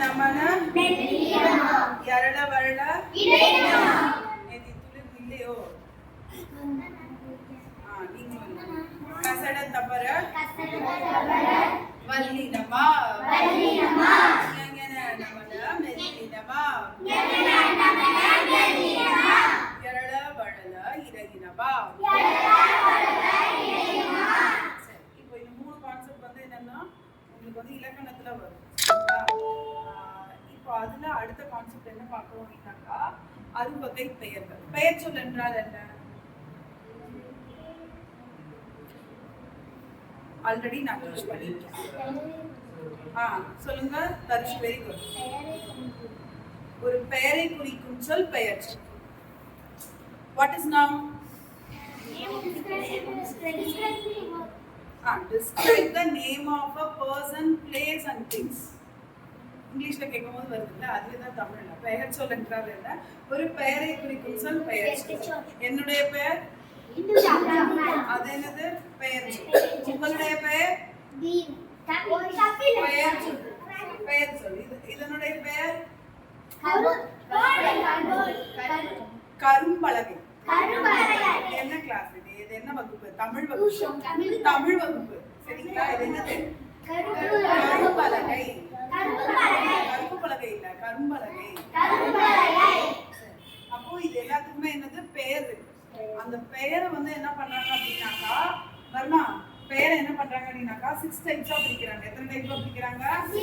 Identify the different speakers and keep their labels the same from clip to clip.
Speaker 1: நமன யரள வரள நேதி துளிர் இல்லையோ நீங்க கசட தபர வள்ளி நம யங்கன நமன மெல்லி நம யரள வரள இரகி நம. இப்போ இந்த மூணு கான்செப்ட் வந்து என்னன்னா உங்களுக்கு வந்து இலக்கணத்துல வரும். இப்போ அதுல அடுத்த கான்செப்ட் என்ன பார்க்கணும் அப்படின்னாக்கா அறுவகை பெயர்கள். பெயர் சொல் என்றால் என்ன? ஆல்ரெடி நான் டச் பண்ணிட்டேன். சொல்லுங்க தரிஷ், வெரி குட். ஒரு பெயரை குறிக்கும் சொல் பெயர் சொல். What is noun? Describe the name of a person, place and things. இங்கிலீஷ்ல கேட்கும்போது வருதுல்ல, அதுதான் தமிழ்ல பெயர் சொல் என்றால் என்ன? ஒரு பெயரை குறிக்கும் சொல் பெயர் சொல். என்னுடைய பெயர் அது என்னது? பெயர் சொல். உங்களுடைய பெயர் பெயர் சொல். பெயர் சொல். இதனுடைய பெயர் கரும்பலகை. என்ன கிளாஸ் இது? இது என்ன வகுப்பு? தமிழ் வகுப்பு. தமிழ் வகுப்பு, சரிங்களா? இது என்னது? கரும்பலகை. கருப்பு பலகை இல்ல, கரும்பலகை. அப்போ இது எல்லாத்துக்குமே என்னது? பெயர் இருக்கு. அந்த பெயரை வந்து என்ன பண்றாங்க அப்படின்னாக்கா, வர்மா பெயரை என்ன பண்றாங்க அப்படின்னாக்கா 6 டைப்ஸா பிரிக்கிறாங்க. எத்தனை டைப்ஸா பிரிக்கிறாங்க? 6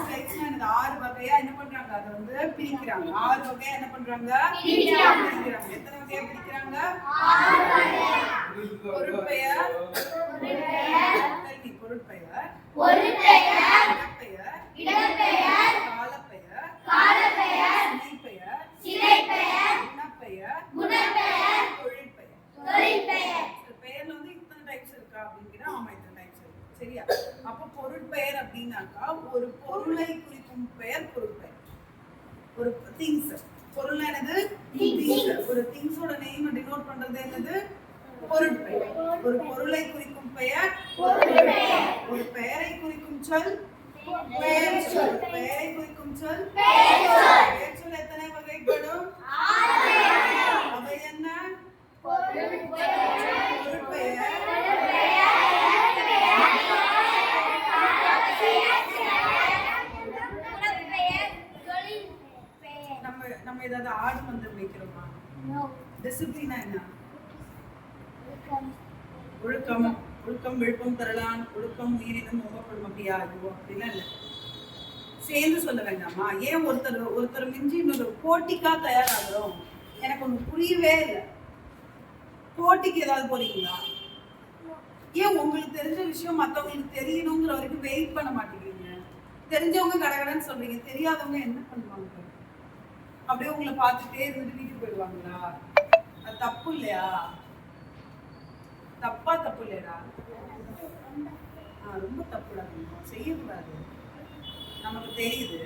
Speaker 1: டைப்ஸ். இந்த 6 வகையா என்ன பண்றாங்க? அதை வந்து பிரிக்கிறாங்க. 6 வகையா என்ன பண்றாங்க? பிரிக்கிறாங்க. எத்தனை வகையா பிரிக்கிறாங்க? 6 வகையா. பொருட்பெயர், பொருட்பெயர், பொருட்பெயர், இடப்பெயர், காலப்பெயர், சினைப்பெயர், குணப்பெயர், தொழிற்பெயர். பெயர்ல வந்து இத்தனை டைப்ஸ் இருக்கா அப்படிங்கிற? ஆமா, இத்தனை டைப்ஸ் இருக்கு. சரியா? அப்ப பொருட்பெயர் அப்படின்னாக்கா ஒரு பொருளை குறிக்கும் பெயர் பொருட்பெயர். ஒரு திங்ஸ், பொருள் என்னது? திங்ஸ். ஒரு திங்ஸோட நேம் டினோட் பண்றது என்னது? பொருட்பெயர். ஒரு பொருளை குறிக்கும் பெயர் பொருட்பெயர். ஒரு பெயரை குறிக்கும் சொல் பெயர் சொல். பெயரை குறிக்கும் சொல் பெயர் சொல். பெயர் சொல் எத்தனை வகைப்படும்? 6 அவை என்ன? பொருட்பெயர், நம்ம ஏதாவது ஆடு மந்திரம் வைக்கிறோமா? டிசிப்ளினா என்ன? ஒழுக்கம். ஒழுக்கம் விழுப்பம் தரலான், ஒழுக்கம் உயிரினும் ஓமப்படும். அப்படியா? இதுவோ அப்படிலாம் இல்லை. சேர்ந்து சொல்ல வேண்டாமா? ஏன் ஒருத்தர் மிஞ்சி இன்னொரு போட்டிக்கா தயாராகிறோம்? எனக்கு ஒன்று புரியவே இல்லை. போட்டிக்கு ஏதாவது போறீங்களா? ஏன் உங்களுக்கு தெரிஞ்ச விஷயம் மற்றவங்களுக்கு தெரியணுங்கிற வரைக்கும் வெயிட் பண்ண மாட்டேங்கிறீங்க? தெரிஞ்சவங்க கடகடன்னு சொல்றீங்க, தெரியாதவங்க என்ன பண்ணுவாங்க? அப்படியே உங்களை பார்த்துட்டே இருந்துட்டு வீட்டுக்கு போயிடுவாங்களா? அது தப்பு இல்லையா? தப்பு இல்லையா? ரொம்ப தப்புடா. செய்யக்கூடாது. நமக்கு தெரியுது,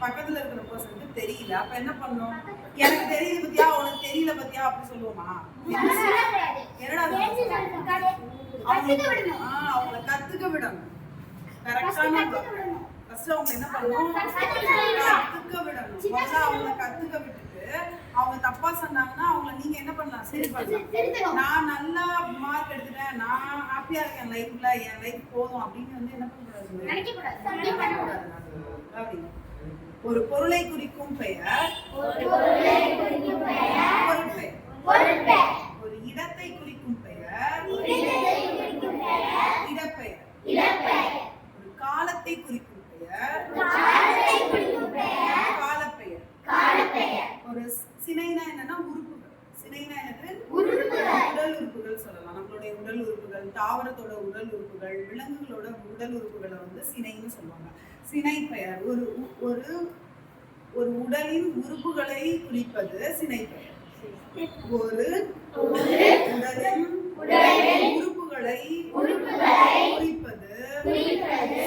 Speaker 1: பக்கத்துல இருக்கிற பர்சனுக்கு தெரியல. அப்ப என்ன பண்ணணும்? எனக்கு தெரியுது பத்தியா, உனக்கு தெரியல பத்தியா அப்படி சொல்லுவோமா? என்னடா அவங்கள கத்துக்க விடணும். கரெக்டான ஃபர்ஸ்ட் அவங்க என்ன பண்ணணும்? கத்துக்க விடணும். முதல்ல அவங்கள கத்துக்க விட்டுட்டு அவங்க தப்பா சொன்னாங்கன்னா அவங்கள நீங்க என்ன பண்ணலாம்? சரி பண்ணலாம். நான் நல்லா மார்க் எடுத்துட்டேன், நான் ஹாப்பியா இருக்கேன் லைஃப்ல, என் லைஃப் போதும் அப்படின்னு வந்து என்ன பண்ணக்கூடாது. ஒரு பொருளை குறிக்கும் பெயர் பொருட்பெயர். ஒரு இடத்தை குறிக்கும் பெயர் இடப்பெயர். ஒரு காலத்தை குறிக்கும் பெயர் காலப்பெயர். ஒரு சினைனா என்னன்னா உறுப்புகள். சினைனா என்னது? உடல் உறுப்புகள் சொல்லலாம். நம்மளுடைய உடல் உறுப்புகள், தாவரத்தோட உடல் உறுப்புகள், விலங்குகளோட உடல் உறுப்புகளை வந்து சினைன்னு சொல்லுவாங்க. சினை பெயர். ஒரு உடலின் உறுப்புகளை குறிப்பது சினை பெயர். ஒரு உடலின் உறுப்புகளை குறிப்பது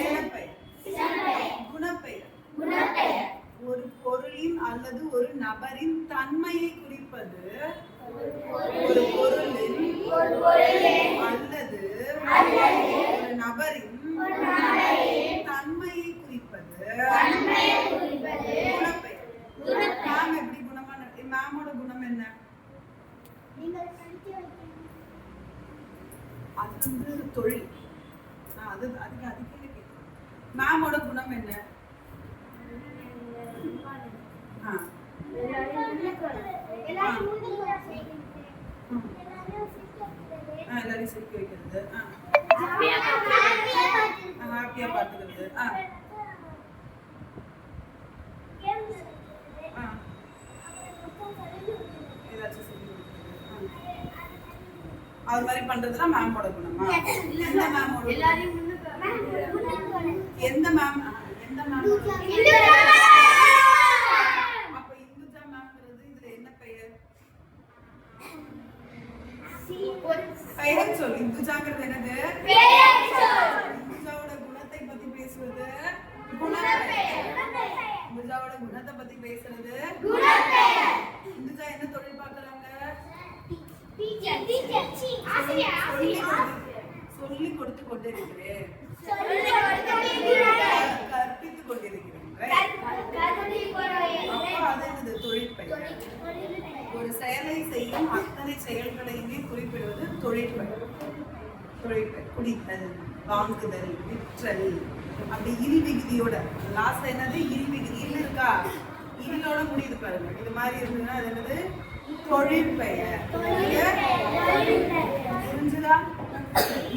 Speaker 1: சினப்பெயர். குணப்பெயர். ஒரு பொருளின் அல்லது ஒரு நபரின் தன்மையை குறிப்பது ஒரு பொருளின் அல்லது ஒரு நபரின் தன்மையை குறிப்பது தொழில். அதுக்கு கேட்குறேன். மேமோட குணம் என்ன? எல்லாரையும் சிரிக்க வைக்கிறது, ஹாப்பியா பாத்துக்கிறது, ஏதாச்சும் சொல்லி அது மாதிரி பண்றதுலாம் மேமோட குணமா? எந்த மேமோட? எந்த மேம்? எந்த மேம்? அப்ப இந்துஜா மேம்ங்கிறது இதுல என்ன பெயர்? பெயர் சொல். இந்துஜாங்கிறது என்னது? இந்துஜாவோட குணத்தை பத்தி பேசுவது குணப்பெயர். இந்துஜாவோட குணத்தை பத்தி பேசுறது குணப்பெயர். இந்துஜா என்ன தொழில் பார்க்கறாங்க? சொல்லி கொடுத்து கொண்டிருக்கிறேன், கற்பித்து கொண்டிருக்கிறேன். அது என்னது? தொழிற்பெயர். ஒரு செயலை செய்யும் அத்தனை செயல்களையுமே குறிப்பிடுவது தொழிற்பெயர். தொழிற்பெயர். குடித்தல், வாங்குதல், விற்றல், அப்படி இல்விகுதியோட. லாஸ்ட் என்னது? இல்விகுதி. இல்ல இருக்கா? இல்லோட முடியுது பாருங்க. இது மாதிரி இருந்ததுன்னா அது என்னது? தொழிற்பெயர். புரிஞ்சுதா?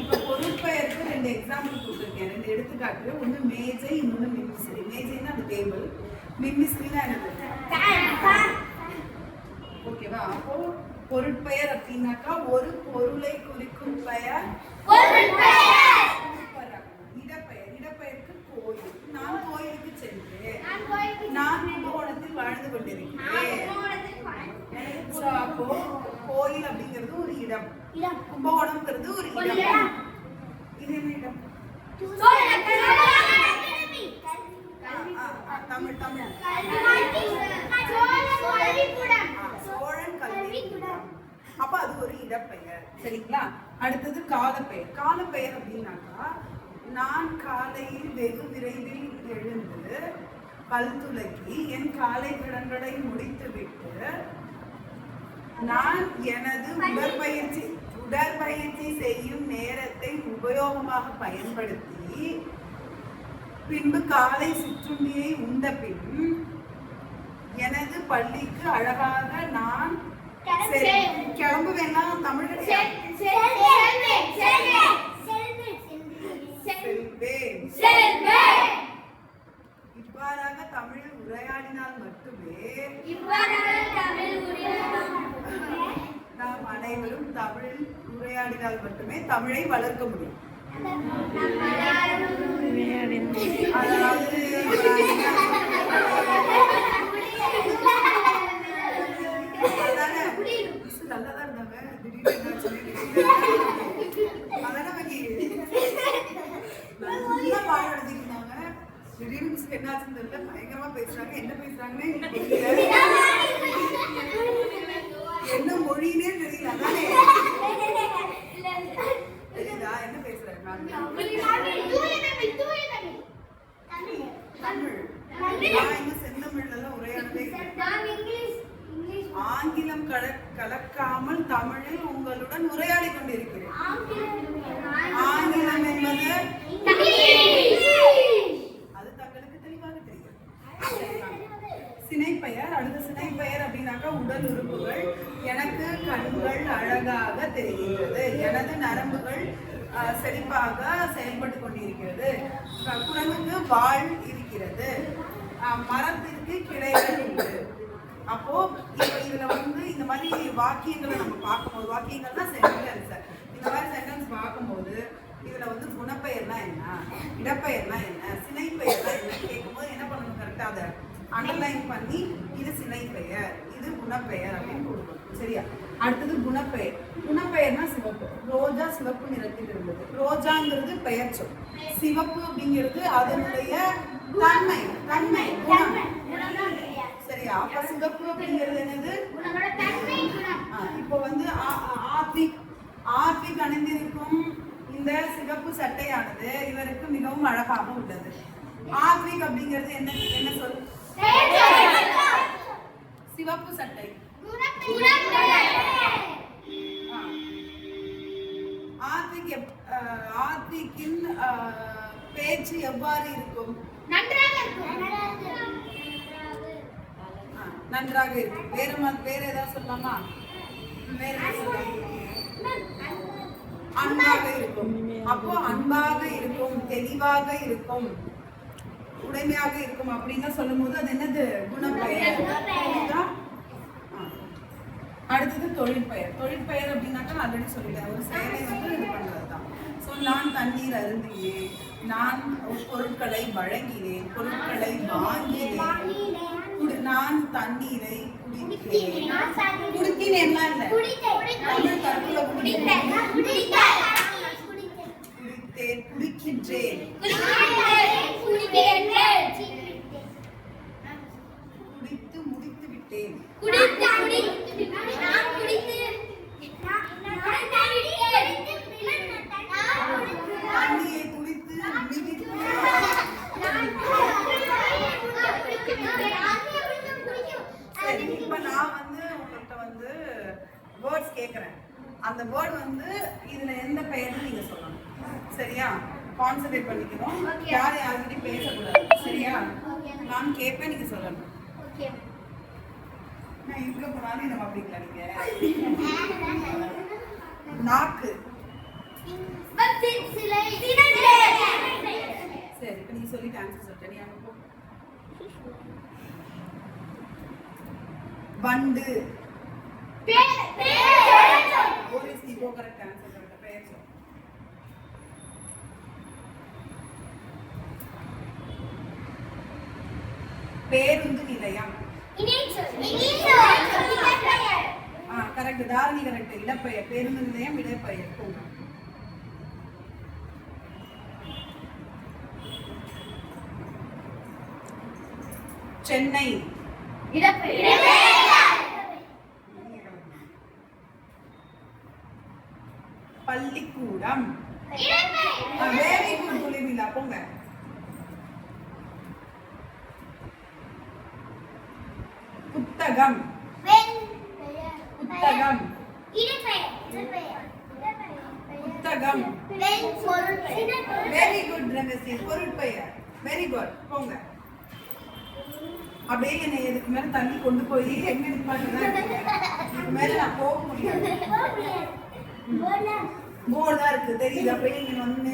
Speaker 1: இப்ப பொருட்பெயருக்கு 2 எக்ஸாம்பிள் கொடுத்துருக்கேன், 2 எடுத்துக்காட்டு. ஒண்ணு மேஜை, இன்னொன்னு மின்விசிறி. மேஜைன்னா அது டேபிள், மின்விசிறினா என்னது? ஓகேவா? அப்போ பொருட்பெயர் அப்படின்னாக்கா ஒரு பொருளை குறிக்கும் பெயர் பொருட்பெயர். இடப்பெயர். இடப்பெயருக்கு கோயில். நான் கோயிலுக்கு சென்றேன், நான் கும்பகோணத்தில் வாழ்ந்து கொண்டிருக்கிறேன். அப்போ கோயில் அப்படிங்கிறது ஒரு இடம், கும்பகோணம்ங்கிறது ஒரு இடம். இது என்ன இடம்? தமிழ். தமிழ் சோழன் கல்விக்கூடம். அப்ப அது ஒரு இடப்பெயர். சரிங்களா? அடுத்தது காலப்பெயர். காலப்பெயர் அப்படின்னாக்கா நான் காலையில் வெகு விரைவில் எழுந்து பல் துலக்கி என் காலை கடன்களை முடித்துவிட்டு நான் எனது உடற்பயிற்சி செய்யும் நேரத்தை உபயோகமாக பயன்படுத்தி பின்பு காலை சிற்றுண்டியை உண்ட பின் எனது பள்ளிக்கு அழகாக நான் கிளம்புவேன்னா தமிழ் கிடையாது. இவ்வாறாக தமிழில் உரையாடினால் மட்டுமே நாம் அனைவரும் தமிழில் உரையாடினால் மட்டுமே தமிழை வளர்க்க முடியும். அதாவது நல்லதா இருந்தாங்க, திடீர்னு நல்லா பாடம் எழுதிருந்தாங்க, திடீர்னு மிஸ் என்னாச்சுன்னு தெரியல, பயங்கரமா பேசுறாங்க. என்ன பேசுறாங்கன்னு என்ன மொழினே தெரியல. அதானே தெரியுதா என்ன பேசுறாங்க? தமிழ். செந்தமிழ்ல எல்லாம் உரையாடவே ஆங்கிலம் கலக்காமல் தமிழில் உங்களுடன் உரையாடி கொண்டிருக்கிறேன். ஆங்கிலம் என்பது அது தங்களுக்கு தெளிவாக தெரியும். சினைப்பெயர். அடுத்த சினைப்பெயர் அப்படின்னாக்கா உடல் உறுப்புகள். எனக்கு கண்கள் அழகாக தெரிகின்றது, எனது நரம்புகள் செழிப்பாக செயல்பட்டு கொண்டிருக்கிறது, குரங்குக்கு வாள் இருக்கிறது, மரத்திற்கு கிளைகள் உண்டு. அப்போ இதுல இந்த மாதிரி வாக்கியங்களை நம்ம பார்க்கும்போது, வாக்கியங்கள்னா சென்டென்ஸ், இந்த மாதிரி சென்டென்ஸ் பார்க்கும்போது இதுல குணப்பெயர்னா என்ன, இடப்பெயர்னா என்ன, சினைப்பெயர்னா என்ன கேட்கும்போது என்ன பண்ணணும்? கரெக்டா அதை அண்டர்லைன் பண்ணி இது சினைப்பெயர், இது குணப்பெயர் அப்படின்னு கொடுக்கணும். சரியா? அடுத்தது குணப்பெயர். குணப்பெயர்னா சிவப்பு. ரோஜா சிவப்பு நிறத்தில் இருந்தது. ரோஜாங்கிறது பெயர் சொல். சிவப்பு அப்படிங்கிறது அதனுடைய தன்மை, தன்மை குணம். சரியா? அப்ப சிவப்பு அப்படிங்கிறது என்னது? இப்போ ஆத்விக் அணிந்திருக்கும் இந்த சிவப்பு சட்டையானது இவருக்கு மிகவும் அழகாக உள்ளது. ஆத்விக் அப்படிங்கிறது என்ன சொல்? சிவப்பு சட்டை. நன்றாக இருக்கும். வேற ஏதாவது சொல்லலாமா? வேற அன்பாக இருக்கும். அப்போ அன்பாக இருக்கும், தெளிவாக இருக்கும், உடைமையாக இருக்கும் அப்படின்னு சொல்லும் போது அது என்னது? குணப்பெயர். அடுத்தது தொழிற்பெயர். தொழிற்பெயர் அப்படின்னாக்கா ஆல்ரெடி சொல்லிட்டேன், ஒரு செயலை வந்து இது பண்றதுதான். ஸோ நான் தண்ணீர் அருந்தினேன், நான் பொருட்களை வழங்கினேன், பொருட்களை வாங்கினேன், நான் தண்ணீரை குடித்தேன். குடித்தேன்னா இல்ல, தமிழ் கருத்துல குடித்தேன், குடிக்கின்றேன், குடித்து முடித்து விட்டேன், தண்ணியை குடித்து சரி, இப்ப நான் வந்து உங்கள்கிட்ட வந்து வேர்ட்ஸ் கேட்கறேன். அந்த வேர்ட் வந்து இதுல எந்த பெயர்னு நீங்க சொல்லணும். சரியா? கான்சென்ட்ரேட் பண்ணிக்கணும். யார்கிட்டயும் பேசக்கூடாது. சரியா? நான் கேட்பேன், நீங்க சொல்லணும். நான் இங்க போனாலும் நம்ம அப்படிங்களா? நீங்க நாக்கு. சரி, இப்ப நீ சொல்லிட்டு ஆன்சர் சொல்லிட்ட. நீ அங்க போ. வண்டு. பேருந்து நிலையம். Correct, Dharani correct. இடப்பெயர். பேருந்து நிலையம் இடப்பெயர். சென்னை. பள்ளிக்கூடம். வெரி குட் புலிமிலா, போங்க. புத்தகம். புத்தகம். புத்தகம். Very good Ramesh. பொருட்பெயர். வெரி குட், போங்க. அப்படியே என்னை இதுக்கு மேல தண்ணி கொண்டு போய் எங்க நிப்பாட்டுதான் இதுக்கு மேல நான் போக முடியாது. போர்டு தான் இருக்கு, தெரியுது. அப்படியே நீங்க வந்து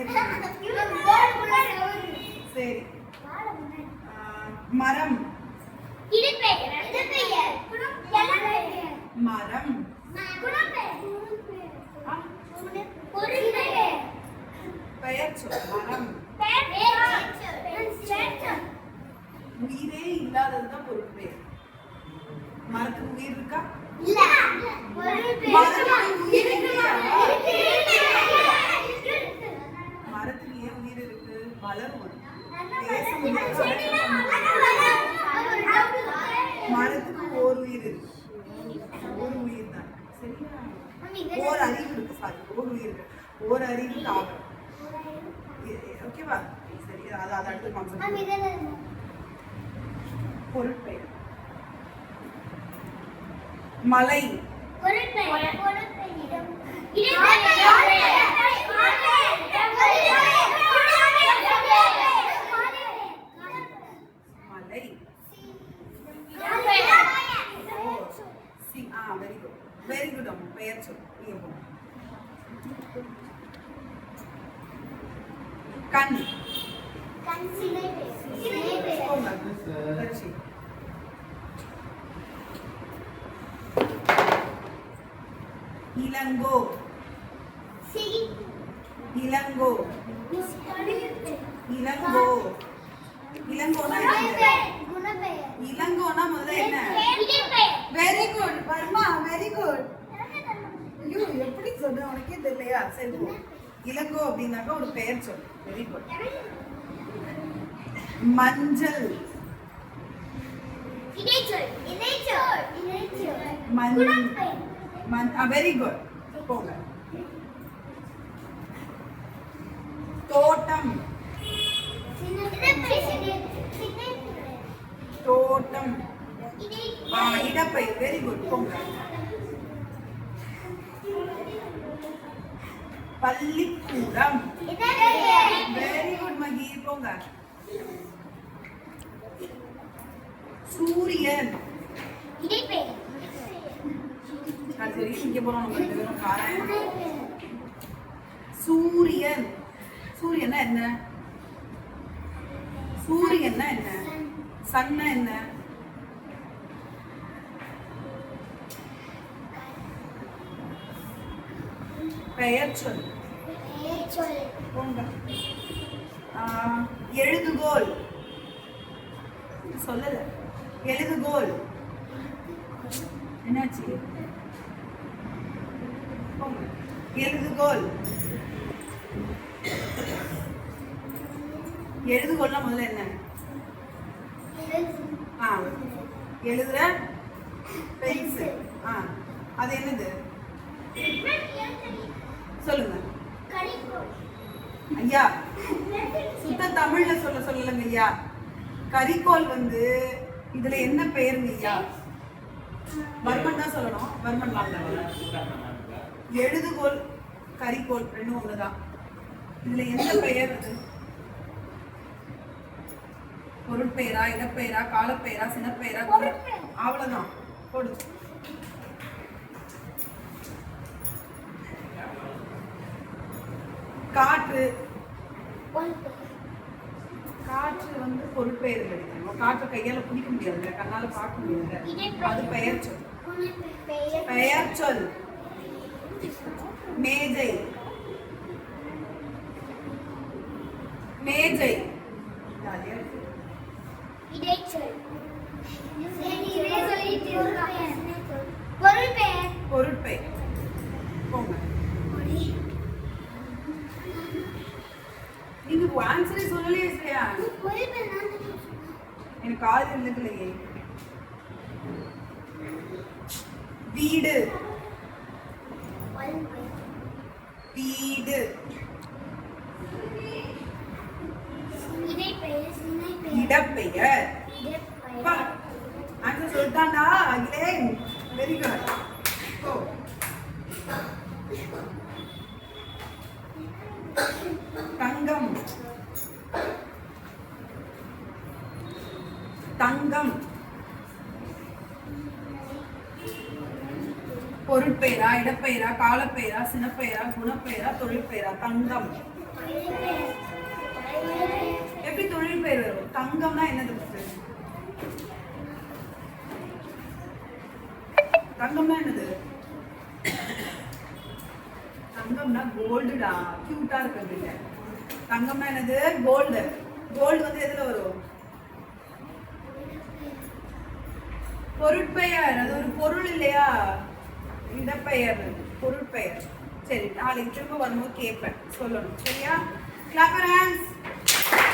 Speaker 1: சரி. மரம். மரம். பெயர் சொல். மரம். உயிரே இல்லாததுதான் பொருட்பெயர். மரத்துக்கு உயிர் இருக்கா? மரத்துக்கு ஏன் உயிர் இருக்கு? வளரும். மரத்துக்கு ஓர் உயிர் இருக்கு. ஒரு உயிர் தான். சரியா? ஓர் அறிவு இருக்கு. சாரி, ஓர் உயிர் இருக்கு. ஓர் அறிவு தாவரம். ஓகேவா? சரி, அது அடுத்த கான்செப்ட். பொருட்பெயர். மலை. வெரி குட் அம்மா. பெயர் சொல். நீங்க போங்க. கண். இளங்கோ. இளங்கோ. இளங்கோ. இளங்கோனா இளங்கோனா முதல்ல என்ன? Very good Burma, very good. ஐயோ, எப்படி சொல்ற உனக்கே தெரியலையா? சரி, இளங்கோ அப்படின்னாக்கா ஒரு பெயர் சொல். Very good. மஞ்சள். வெரி குட், போங்க. தோட்டம். தோட்டம். இடப்பெயர். வெரி குட், போங்க. பள்ளிக்கூடம். வெரி குட் மகி, போங்க. சூரியன். ஜெயிக்க போறோம் நம்ம ரெண்டு பேரும் பாரு. சூரியன். சூரியன்னா என்ன? சூரியன்னா என்ன? சன்னா என்ன? பெயர் சொல். எழுதுகோல். சொல்லல. எழுதுகோல் என்னாச்சு? எழுதுகோல். எழுதுகோல்னா முதல்ல என்ன? எழுதுற பென்சில். அது என்னது? சொல்லுங்க ஐயா. சுத்த தமிழ்ல சொல்லலங்க ஐயா. கரிக்கோல் வந்து இதுல என்ன பெயருங்க ஐயா? வர்மன் தான் சொல்லணும். வர்மன். எழுதுகோல் கரிக்கோல் ரெண்டும் ஒண்ணுதான். இதுல என்ன பெயர்? அது பொருட்பெயரா, இடப்பெயரா, காலப்பெயரா, சினப்பெயரா? அவ்வளவுதான். போடு. காற்று. காற்று வந்து பொருட்பெயர் கிடைக்கணும். காற்று கையால பிடிக்க முடியாது, கண்ணால பார்க்க முடியாது. அது பெயர் சொல். பெயர் சொல். மேஜை. மேஜை. பொருட்பெயர். போங்க. நீங்க ஆன்சரே சொல்லலையே ஸ்ரேயா. எனக்கு காது இல்லையே. வீடு. வீடு. இடப்பெயர். ஆன்சர் சொல்லிட்டாண்டா அகிலேன். Very good. தங்கம். தங்கம் பொருட்பெயரா, இடப்பெயரா, காலப்பெயரா, சினப்பெயரா, குணப்பெயரா, தொழிற்பெயரா? தங்கம். எப்படி தொழிற்பெயர் வரும்? தங்கம்னா என்னது? தங்கம்னா என்னது? தங்கம்னா கோல்டுடா. கியூட்டா இருக்கிறது இல்ல. தங்கம்னா என்னது? கோல்டு. கோல்டு வந்து எதுல வரும்? பொருட்பெயர். அது ஒரு பொருள் இல்லையா? இடப்பெயர், பொருட்பெயர். சரி, நாளைக்கு திரும்ப வரும்போது கேட்பேன், சொல்லணும். சரியா? Clap your hands.